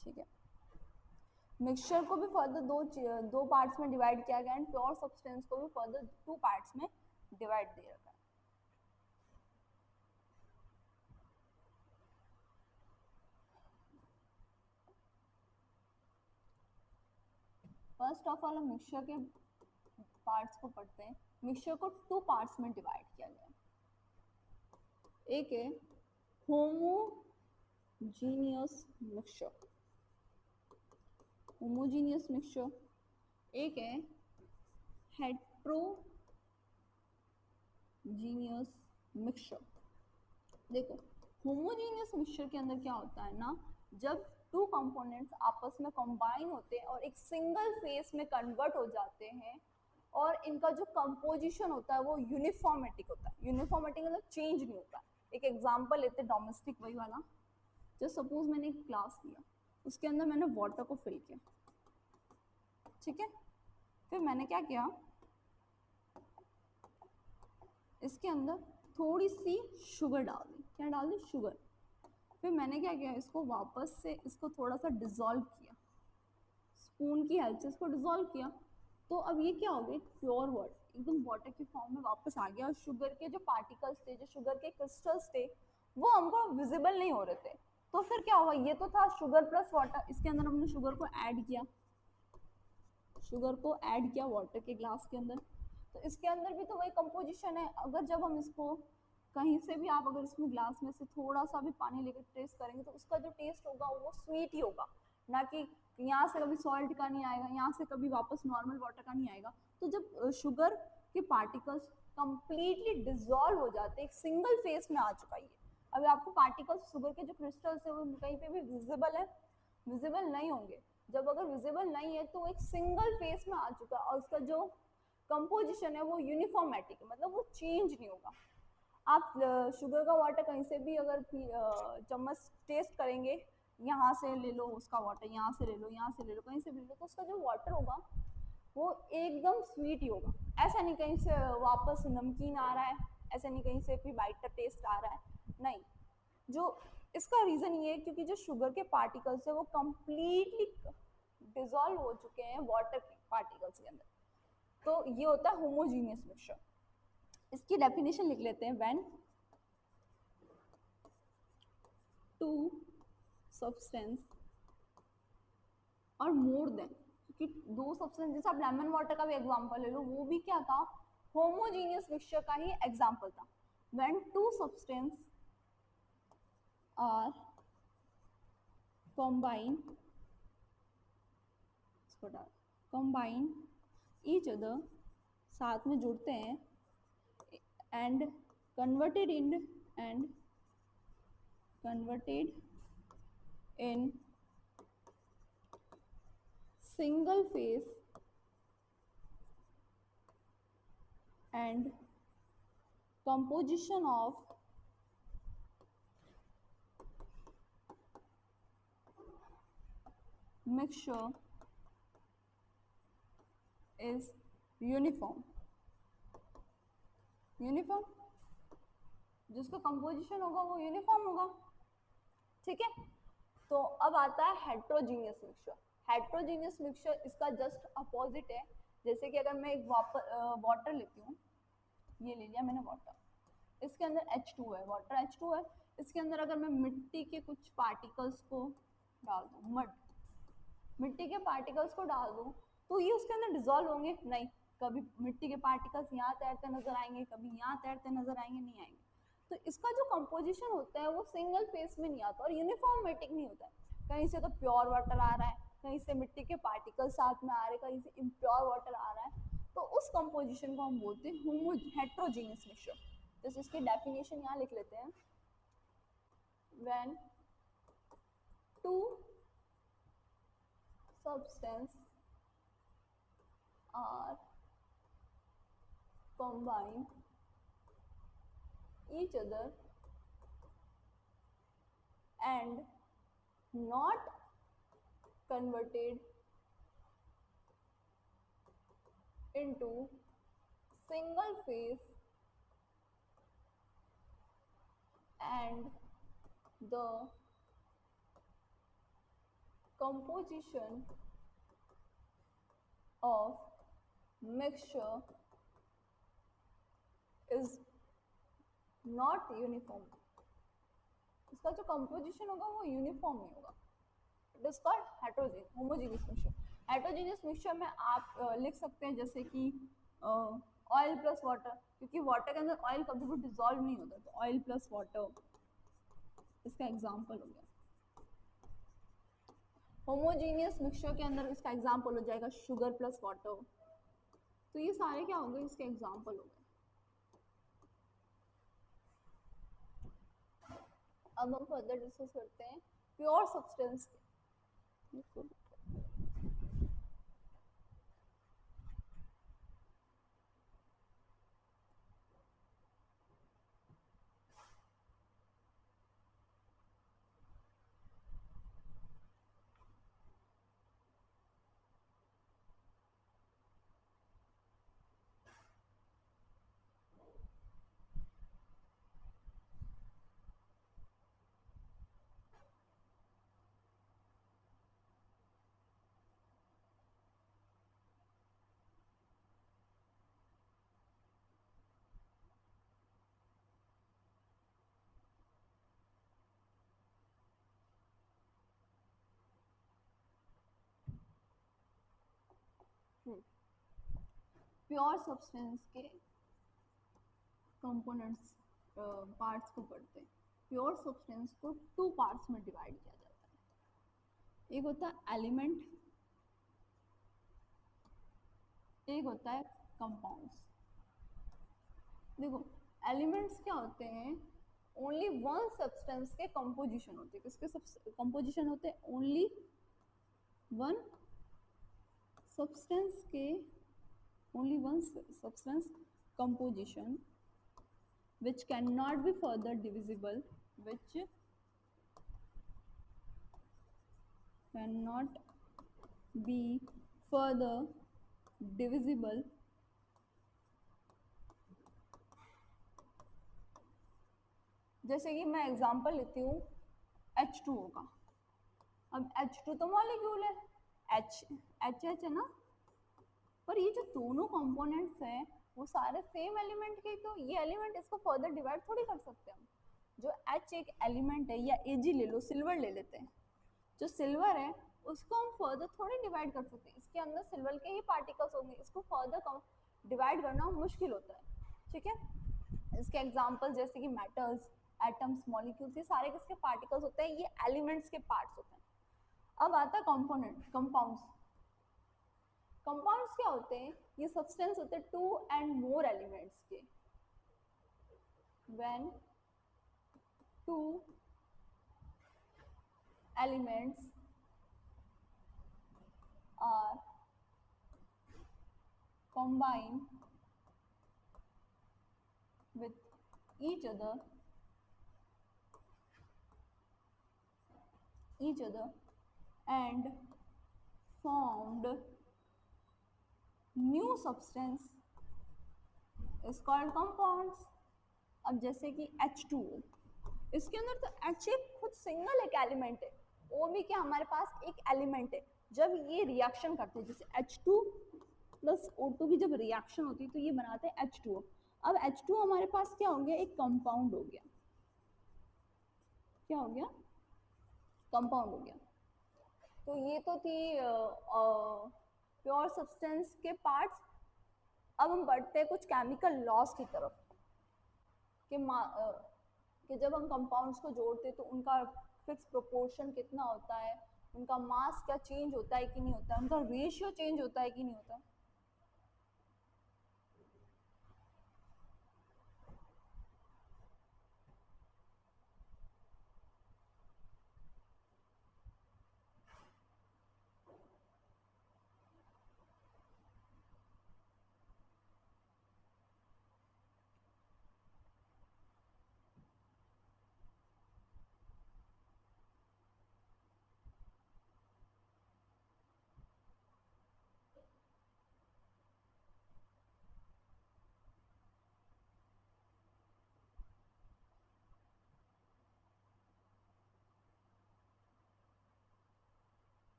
ठीक है. मिक्सचर को भी फर्दर दो पार्ट्स में डिवाइड किया गया एंड प्योर सब्सटेंस को भी फर्दर 2 पार्ट्स में डिवाइड दे रखा है. फर्स्ट ऑफ ऑल हम मिक्सचर के पार्ट्स को पढ़ते हैं. मिक्सचर को 2 पार्ट्स में डिवाइड किया गया है. एक है होमोजीनियस मिक्सचर, होमोजीनियस मिक्सचर. एक है हेट्रोजीनियस मिक्सचर. देखो होमोजीनियस मिक्सचर के अंदर क्या होता है ना, जब 2 कंपोनेंट्स आपस में कंबाइन होते हैं और एक सिंगल फेस में कन्वर्ट हो जाते हैं और इनका जो कंपोजिशन होता है वो यूनिफॉर्मेटिक होता है. यूनिफॉर्मेटिक मतलब चेंज नहीं होता. एक एग्जांपल लेते हैं डोमेस्टिक वही वाला. जो सपोज मैंने एक ग्लास लिया, उसके अंदर मैंने वाटर को फिल किया, ठीक है. फिर मैंने क्या किया, इसके अंदर थोड़ी सी शुगर डाल दी. क्या डाल दी, शुगर. फिर मैंने क्या किया, इसको वापस से इसको थोड़ा सा डिसॉल्व किया, स्पून की हेल्प से इसको डिसॉल्व किया. तो अब ये क्या हो गया, प्योर वाटर, एकदम वाटर के फॉर्म में वापस आ गया. और शुगर के जो पार्टिकल्स थे, जो शुगर के क्रिस्टल्स थे, वो हमको विजिबल नहीं हो रहे थे. तो फिर क्या हुआ, ये तो था शुगर प्लस वाटर, इसके अंदर हमने शुगर को ऐड किया, शुगर को ऐड किया वाटर के ग्लास के अंदर. तो इसके अंदर भी तो वही कंपोजिशन है. अगर जब हम इसको कहीं से भी, आप अगर इसमें ग्लास में से थोड़ा सा भी पानी लेकर टेस्ट करेंगे तो उसका जो टेस्ट होगा वो स्वीट ही होगा, ना कि यहाँ से कभी सॉल्ट का नहीं आएगा, यहाँ से कभी वापस नॉर्मल वाटर का नहीं आएगा. तो जब शुगर के पार्टिकल्स कंप्लीटली डिसॉल्व हो जाते हैं, एक सिंगल फेस में आ चुका है. अभी आपको पार्टिकल्स शुगर के जो क्रिस्टल्स है वो कहीं पे भी विजिबल है, विजिबल नहीं होंगे. जब अगर विजिबल नहीं है तो एक सिंगल फेस में आ चुका है और उसका जो कंपोजिशन है वो यूनिफॉर्मेटिक है, मतलब वो चेंज नहीं होगा. आप शुगर का वाटर कहीं से भी अगर चम्मच टेस्ट करेंगे, यहाँ से ले लो उसका वाटर, यहाँ से ले लो, यहाँ से ले लो, कहीं से भी ले लो, तो उसका जो वाटर होगा वो एकदम स्वीट ही होगा. ऐसा नहीं कहीं से वापस नमकीन आ रहा है, ऐसा नहीं कहीं से भी बाइटर टेस्ट आ रहा है, नहीं. जो इसका रीज़न ये है क्योंकि जो शुगर के पार्टिकल्स है वो कम्प्लीटली डिसॉल्व हो चुके हैं वाटर के पार्टिकल्स के अंदर. तो ये होता है होमोजीनियस मिक्सचर. इसकी डेफिनेशन लिख लेते हैं, व्हेन टू सब्सटेंस और मोर देन, क्योंकि दो सब्सटेंस, जैसे आप लेमन वाटर का भी एग्जांपल ले लो, वो भी क्या था, होमोजीनियस मिक्सचर का ही एग्जांपल था। When two substance are combine each other, साथ में जुड़ते हैं, and converted in single phase and composition of mixture is uniform, जिसका कंपोजिशन होगा वो यूनिफॉर्म होगा, ठीक है। तो अब आता है हेट्रोजीनियस मिक्सचर। हेट्रोजीनियस मिक्सचर इसका जस्ट अपोजिट है। जैसे कि अगर मैं एक वाटर लेती हूँ, ये ले लिया मैंने वाटर, इसके अंदर H2 है, वाटर H2 है, इसके अंदर अगर मैं मिट्टी के कुछ पार्टिकल्स को डाल दूँ, मिट्टी के पार्टिकल्स को डाल दूँ, तो ये उसके अंदर डिजोल्व होंगे नहीं, कभी मिट्टी के पार्टिकल्स यहाँ तैरते नजर आएंगे, कभी यहाँ तैरते नजर आएंगे, नहीं आएंगे। तो इसका जो कंपोजिशन होता है वो सिंगल फेस में नहीं आता और यूनिफॉर्मेटिक नहीं होता है। कहीं से तो प्योर वाटर आ रहा है, कहीं से मिट्टी के पार्टिकल साथ में आ रहे हैं, कहीं से इम्प्योर वाटर आ रहा है, तो उस कंपोजिशन को हम बोलते हैं हेट्रोजीनियस मिक्सचर। जैसे इसकी डेफिनेशन यहाँ लिख लेते हैं, when two substance are combine each other and not converted into single phase and the composition of mixture is not uniform, इसका जो कंपोजिशन होगा वो यूनिफॉर्म नहीं होगा। It is called homogeneous mixture. Heterogeneous mixture में आप लिख सकते हैं जैसे कि ऑयल प्लस वाटर, क्योंकि वाटर के अंदर ऑयल कभी भी डिजोल्व नहीं होता, तो ऑयल प्लस वाटर इसका एग्जांपल हो गया। होमोजीनियस मिक्सचर के अंदर इसका एग्जांपल हो जाएगा शुगर प्लस वाटर। तो ये सारे क्या हो गए, इसके एग्जांपल हो गए। अब हम फर्दर डिस्कस करते हैं प्योर सब्सटेंस के। प्योर सब्सटेंस के कंपोनेंट्स पार्ट्स को पढ़ते हैं। प्योर सब्सटेंस को टू पार्ट्स में डिवाइड किया जाता है, एक होता है एलिमेंट, एक होता है कंपाउंड्स। देखो एलिमेंट्स क्या होते हैं, ओनली वन सब्सटेंस के कंपोजिशन होते हैं। किसके कंपोजिशन होते हैं, ओनली वन सब्सटेंस के, only one substance composition which cannot be further divisible, which cannot be further divisible जैसे कि मैं एग्जांपल लेती हूँ H2O का। अब H2 तो मॉलिक्यूल है, H है ना, पर ये जो दोनों कंपोनेंट्स हैं वो सारे सेम एलिमेंट के, तो ये एलिमेंट इसको फर्दर डिवाइड थोड़ी कर सकते हैं हम। जो H एक एलिमेंट है, या Ag ले लो, सिल्वर ले लेते हैं, जो सिल्वर है उसको हम फर्दर थोड़ी डिवाइड कर सकते हैं, इसके अंदर सिल्वर के ही पार्टिकल्स होंगे, इसको फर्दर डिवाइड करना मुश्किल होता है, ठीक है। इसके एग्जांपल जैसे कि मेटल्स, एटम्स, मॉलिक्यूल्स, ये सारे किसके पार्टिकल्स होते हैं, ये एलिमेंट्स के पार्ट्स होते हैं। अब आता है कंपोनेंट, कंपाउंड्स। कंपाउंड्स क्या होते हैं, ये सब्सटेंस होते हैं 2 and more एलिमेंट्स के। When 2 elements are combined with each other and formed new substance is called compounds। अब जैसे कि H2O, इसके अंदर तो H एक खुद सिंगल एक एलिमेंट है, O भी क्या हमारे पास एक एलिमेंट है। जब ये रिएक्शन करते हैं, जैसे H2 प्लस O2 की जब रिएक्शन होती है तो ये बनाते हैं H2O। अब H2O हमारे पास क्या हो गया, एक कंपाउंड हो गया। क्या हो गया, कंपाउंड हो गया। तो ये तो थी प्योर सब्सटेंस के पार्ट्स। अब हम बढ़ते हैं कुछ केमिकल लॉस की तरफ, कि जब हम कंपाउंड्स को जोड़ते हैं तो उनका फिक्स प्रोपोर्शन कितना होता है, उनका मास क्या चेंज होता है कि नहीं होता है, उनका रेशियो चेंज होता है कि नहीं होता है।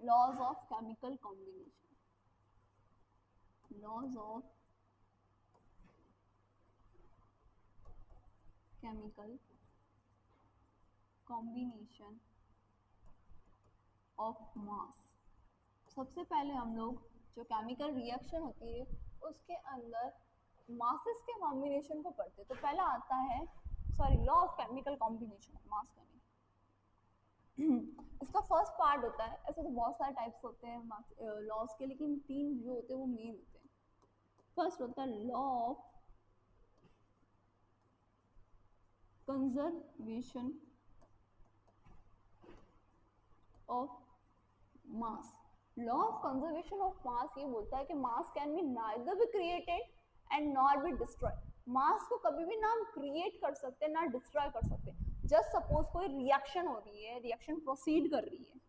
Laws of chemical combination, laws of chemical combination of mass. सबसे पहले हम लोग जो केमिकल रिएक्शन होती है उसके अंदर मासेस के कॉम्बिनेशन को पढ़ते हैं। तो पहला आता है, sorry, law of chemical combination of मास का नहीं। इसका फर्स्ट पार्ट होता है, ऐसे तो बहुत सारे टाइप्स होते हैं लॉज के, लेकिन 3 जो होते हैं वो मेन होते हैं। फर्स्ट होता है law of conservation of mass. Law of conservation of mass ये बोलता है कि mass can be neither be created and not be destroy. Mass को कभी भी ना हम क्रिएट कर सकते ना डिस्ट्रॉय कर सकते। जस्ट सपोज कोई रिएक्शन हो रही है, रिएक्शन प्रोसीड कर रही है,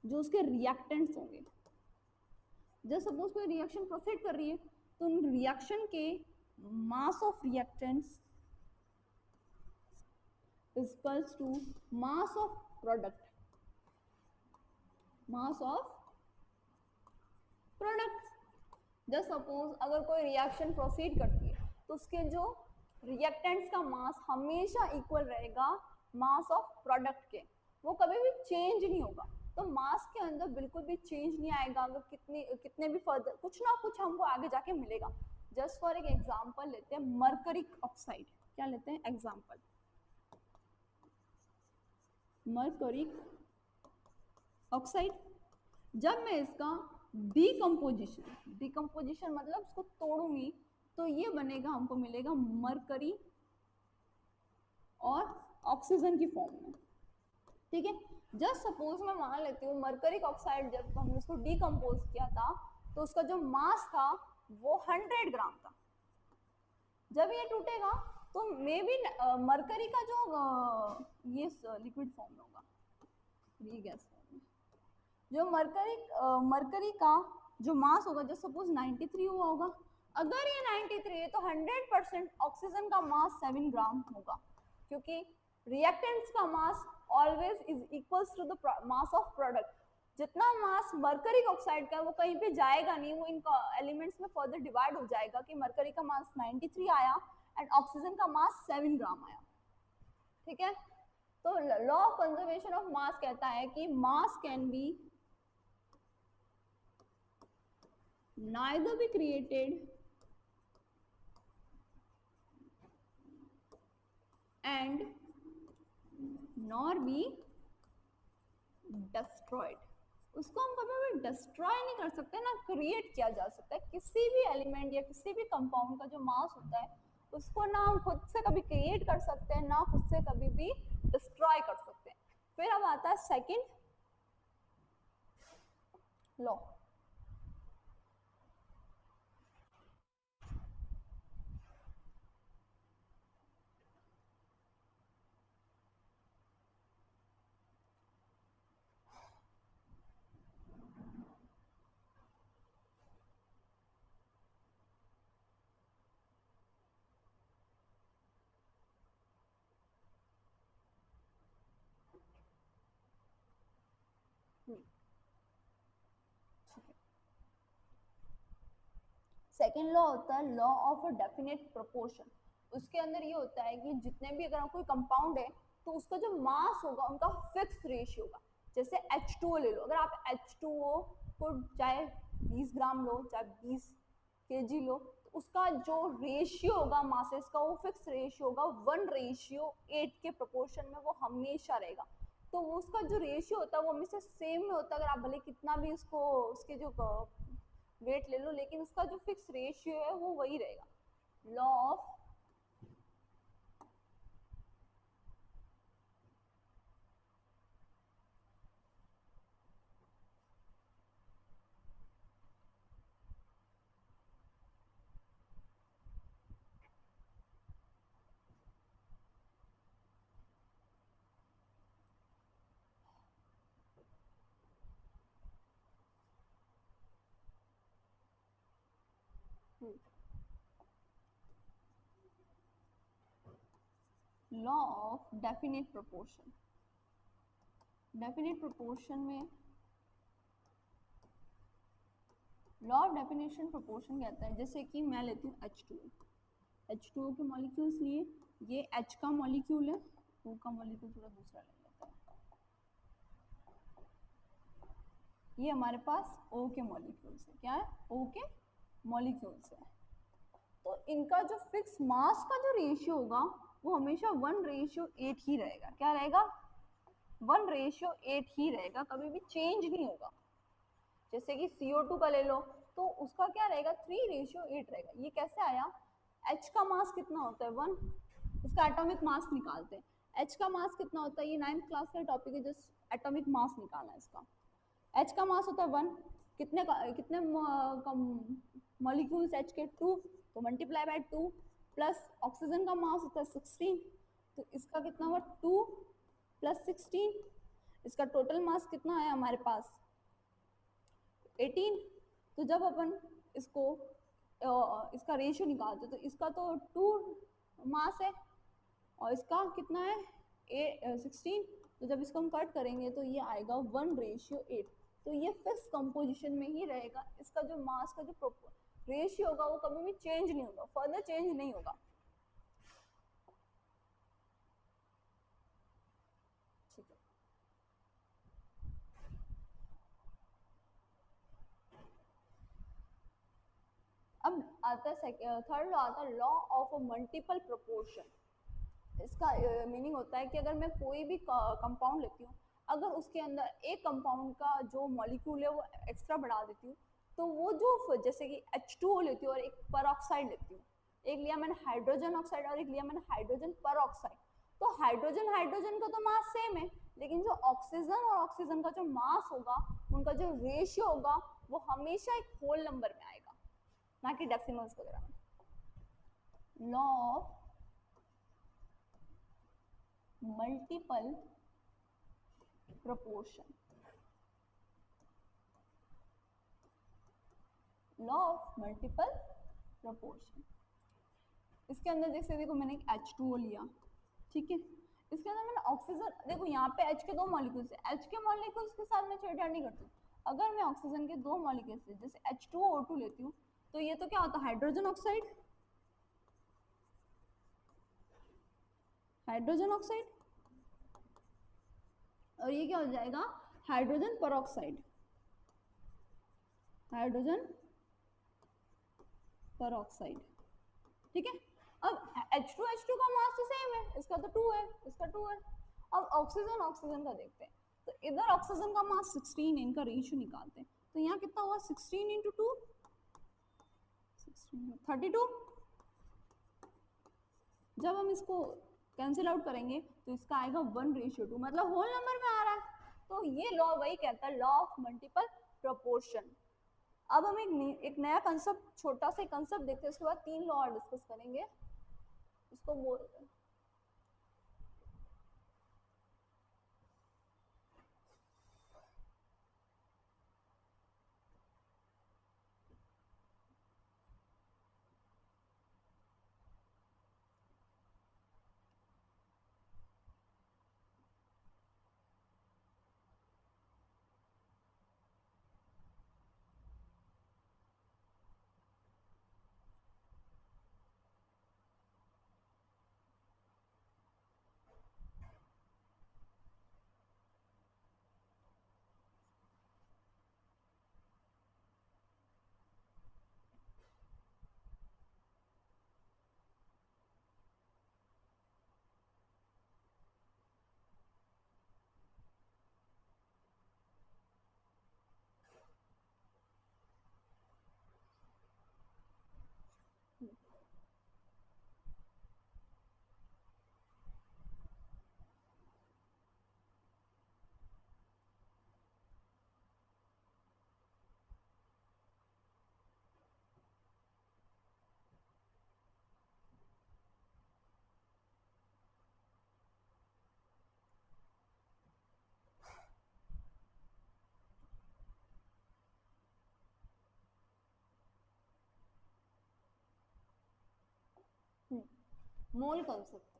जो उसके रिएक्टेंट्स होंगे, जस्ट सपोज कोई रिएक्शन प्रोसीड कर रही है तो उन रिएक्शन के mass of reactants is equals to mass of product, mass of product। Just suppose अगर कोई रिएक्शन प्रोसीड करती है तो उसके जो रिएक्टेंट्स का मास हमेशा इक्वल रहेगा मास ऑफ प्रोडक्ट के, वो कभी भी चेंज नहीं होगा। तो मास के अंदर बिल्कुल भी चेंज नहीं आएगा, अगर कितने भी फर्दर कुछ ना कुछ हमको आगे जाके मिलेगा। जस्ट फॉर एक एग्जांपल लेते हैं, मरकरिक ऑक्साइड। क्या लेते हैं एग्जांपल, मरकरिक ऑक्साइड। जब मैं इसका डिकम्पोजिशन मतलब उसको तोड़ूंगी तो ये बनेगा, हमको मिलेगा मरकरी और ऑक्सीजन की फॉर्म में, ठीक है। जस्ट सपोज मैं मान लेती हूँ मरकरिक ऑक्साइड जब हमने उसको डिकम्पोज किया था तो उसका जो मास था वो 100 ग्राम था। जब ये टूटेगा तो मे बी मरकरी का जो ये लिक्विड फॉर्म में होगा, ये गैस फॉर्म में, जो मरकरी का जो मास होगा, जो सपोज 93 हुआ होगा, अगर ये 93 है तो 100% ऑक्सीजन का मास 7 ग्राम होगा, क्योंकि रिएक्टेंट्स का mass always is equals to the mass of product. जितना मास मरकरी ऑक्साइड का है वो कहीं पे जाएगा नहीं, वो इन एलिमेंट्स में फर्दर डिवाइड हो जाएगा कि मरकरी का मास 93 आया एंड ऑक्सीजन का मास 7 ग्राम आया। ठीक है, तो लॉ ऑफ कंजर्वेशन ऑफ मास कहता है कि mass can be neither be created and nor be destroyed. उसको हम कभी भी डिस्ट्रॉय नहीं कर सकते ना क्रिएट किया जा सकता है। किसी भी एलिमेंट या किसी भी कंपाउंड का जो मास होता है उसको ना हम खुद से कभी क्रिएट कर सकते हैं ना खुद से कभी भी डिस्ट्रॉय कर सकते हैं। फिर अब आता है सेकंड लॉ। सेकेंड लॉ होता है law of a definite proportion. उसके अंदर ये होता है कि जितने भी अगर कोई कंपाउंड है तो उसका जो मास होगा उनका फिक्स रेशियो होगा। जैसे H2O ले लो, अगर आप H2O को चाहे 20 ग्राम लो चाहे 20 kg लो तो उसका जो रेशियो होगा मासेस का वो फिक्स रेशियो होगा 1:8 के प्रोपोर्शन में वो हमेशा रहेगा। तो वो उसका जो रेशियो होता है वो हमेशा सेम में होता है। अगर आप भले कितना भी उसको उसके जो वेट ले लो लेकिन उसका जो फिक्स रेशियो है वो वही रहेगा। Law of law of definite proportion. Definite proportion में लॉ ऑफ डेफिनेशन प्रोपोर्शन कहता है जैसे कि मैं लेती हूँ H2O के मॉलिक्यूल्स लिए, ये H का मॉलिक्यूल है, O का मॉलिक्यूल थोड़ा दूसरा ले लेता है, ये हमारे पास O के मॉलिक्यूल्स है। क्या है? O के मॉलिक्यूल्स है। तो इनका जो फिक्स मास का जो रेशियो होगा वो हमेशा 1:8 ही रहेगा। क्या रहेगा? 1:8 ही रहेगा, कभी भी चेंज नहीं होगा। जैसे कि CO2 का ले लो तो उसका क्या रहेगा? 3:8 रहेगा। ये कैसे आया? H का मास कितना होता है? 1। इसका एटॉमिक मास निकालते हैं। H का मास कितना होता है? ये 9th क्लास का टॉपिक है, जस्ट एटॉमिक मास निकालना है इसका। H का मास होता है 1। कितने मॉलिक्यूल्स H के? 2, तो मल्टीप्लाई बाय 2 प्लस ऑक्सीजन का मास होता है 16, तो इसका कितना हुआ? 2 + 16। इसका टोटल मास कितना है हमारे पास? 18। तो जब अपन इसको इसका रेशियो निकालते तो इसका तो 2 मास है और इसका कितना है? 16। तो जब इसको हम कट करेंगे तो ये आएगा 1:8। तो ये फिक्स कंपोजिशन में ही रहेगा। इसका जो मास का जो रेशियो होगा वो कभी भी चेंज नहीं होगा, फर्दर चेंज नहीं होगा। ठीक है, अब आता है थर्ड लॉ, आता है law of a multiple proportion. इसका मीनिंग होता है कि अगर मैं कोई भी कंपाउंड लेती हूँ, अगर उसके अंदर एक कंपाउंड का जो मॉलिक्यूल है वो एक्स्ट्रा बढ़ा देती हूँ तो वो जो जैसे कि H2O लेती हूँ और एक परऑक्साइड लेती हूँ, एक लिया मैंने हाइड्रोजन ऑक्साइड और एक लिया मैंने हाइड्रोजन परऑक्साइड, तो हाइड्रोजन हाइड्रोजन का तो मास सेम है लेकिन जो ऑक्सीजन और ऑक्सीजन का जो मास होगा उनका जो रेशियो होगा वो हमेशा एक होल नंबर में आएगा, ना कि डेसिमल्स वगैरह में। Law of multiple proportion. Law of multiple proportion, इसके अंदर जैसे देखो मैंने एक H2O लिया, ठीक है, इसके अंदर मैंने ऑक्सीजन, देखो यहाँ पे H के दो मॉलिक्यूल्स है, H के मॉलिक्यूल्स के साथ मैं छेड़छाड़ नहीं करती हूँ। अगर मैं ऑक्सीजन के दो मॉलिक्यूल्स जैसे H2O2 लेती हूँ तो ये तो क्या होता है, हाइड्रोजन ऑक्साइड, हाइड्रोजन ऑक्साइड, और ये क्या हो जाएगा, हाइड्रोजन परऑक्साइड, हाइड्रोजन परऑक्साइड। ठीक है, अब H2 का मास तो सेम है, इसका तो 2 है, इसका 2 है। अब ऑक्सीजन, ऑक्सीजन का देखते हैं, तो इधर ऑक्सीजन का मास 16 है, इनका रेशियो निकालते हैं, तो यहाँ कितना हुआ, 16 इंटू 2 32। जब हम इसको कैंसिल आउट करेंगे तो इसका आएगा 1:2, मतलब होल नंबर में आ रहा है। तो ये लॉ वही कहता है, लॉ ऑफ मल्टीपल प्रोपोर्शन। अब हम एक नया कंसेप्ट, छोटा सा कंसेप्ट देखते हैं, उसके बाद 3 लॉ और डिस्कस करेंगे। उसको बोलते हैं मोल कंसेप्ट।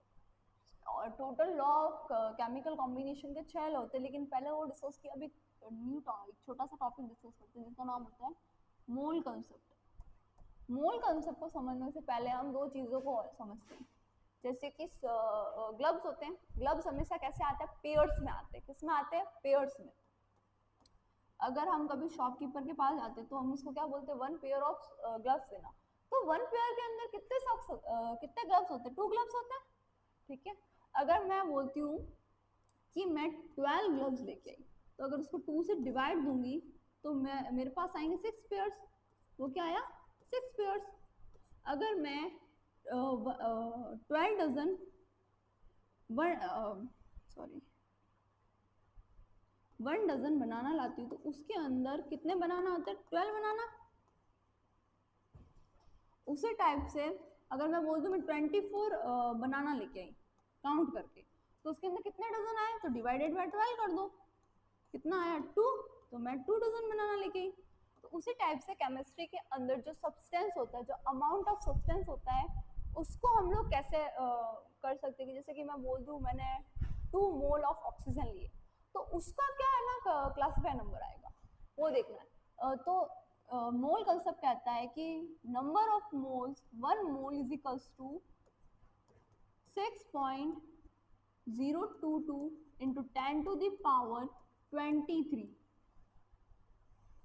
और total law of chemical combination के 6 लॉ होते हैं, लेकिन पहले वो डिस्कस किया, अभी न्यू एक छोटा सा टॉपिक डिस्कस करते हैं जिसका नाम होता है मोल कंसेप्ट। मोल कंसेप्ट को समझने से पहले हम दो चीज़ों को और समझते हैं, जैसे कि ग्लव्स होते हैं, ग्लव्स हमेशा कैसे आते हैं, पेयर्स में आते हैं। किस में आते हैं, पेयर्स में। अगर हम कभी शॉपकीपर के पास जाते हैं तो हम उसको क्या बोलते हैं, 1 पेयर ऑफ ग्लव्स देना। तो 1 पेयर के अंदर कितने सॉक्स, कितने ग्लव्स होते हैं, 2 ग्लव्स होते हैं। ठीक है, अगर मैं बोलती हूँ कि मैं 12 ग्लव्स लेके आई, तो अगर उसको 2 से डिवाइड दूंगी तो मेरे पास आएंगे 6 पेयर्स। वो क्या आया, 6 पेयर्स। अगर मैं 12 डजन, सॉरी 1 डजन बनाना लाती हूँ, तो उसके अंदर कितने बनाना होते हैं, 12 बनाना। उसी टाइप से अगर मैं बोल दूँ मैं 24 बनाना लेके आई काउंट करके, तो उसके अंदर कितने डजन आए, तो डिवाइडेड बाय 12 कर दो, कितना आया 2, तो मैं 2 डजन बनाना लेके आई। तो उसी टाइप से केमिस्ट्री के अंदर जो सब्सटेंस होता है, जो अमाउंट ऑफ सब्सटेंस होता है, उसको हम लोग कैसे कर सकते हैं कि जैसे कि मैं बोल दूँ मैंने 2 मोल ऑफ ऑक्सीजन लिए, तो उसका क्या है ना क्लासिफाई नंबर आएगा, वो देखना है। तो मोल कंसेप्ट कहता है कि number of moles, 1 mole is equals to 6.022 into 10 to the power 23,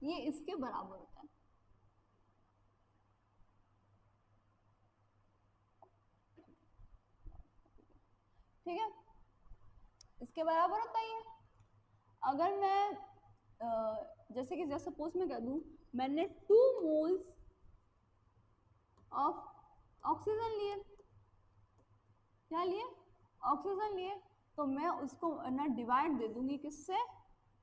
ये इसके बराबर होता है। ठीक है, इसके बराबर होता है ये। अगर मैं जैसे कि जैसे सपोज मैं कह दूं मैंने 2 मोल्स ऑफ ऑक्सीजन लिए, क्या लिए, ऑक्सीजन लिए, तो मैं उसको ना डिवाइड दे दूंगी किससे,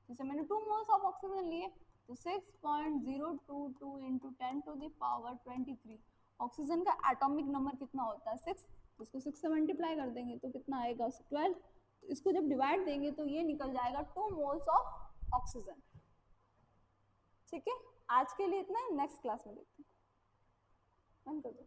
जैसे मैंने 2 मोल्स ऑफ ऑक्सीजन लिए तो 6.022 into 10 to the power 23। Oxygen का एटॉमिक नंबर कितना होता है, 6, तो इसको 6 से मल्टीप्लाई कर देंगे तो कितना आएगा, 12। तो इसको जब डिवाइड देंगे तो ये निकल जाएगा 2 मोल्स ऑफ ऑक्सीजन। ठीक है, आज के लिए इतना ही, नेक्स्ट क्लास में देखते हैं, बंद कर दो।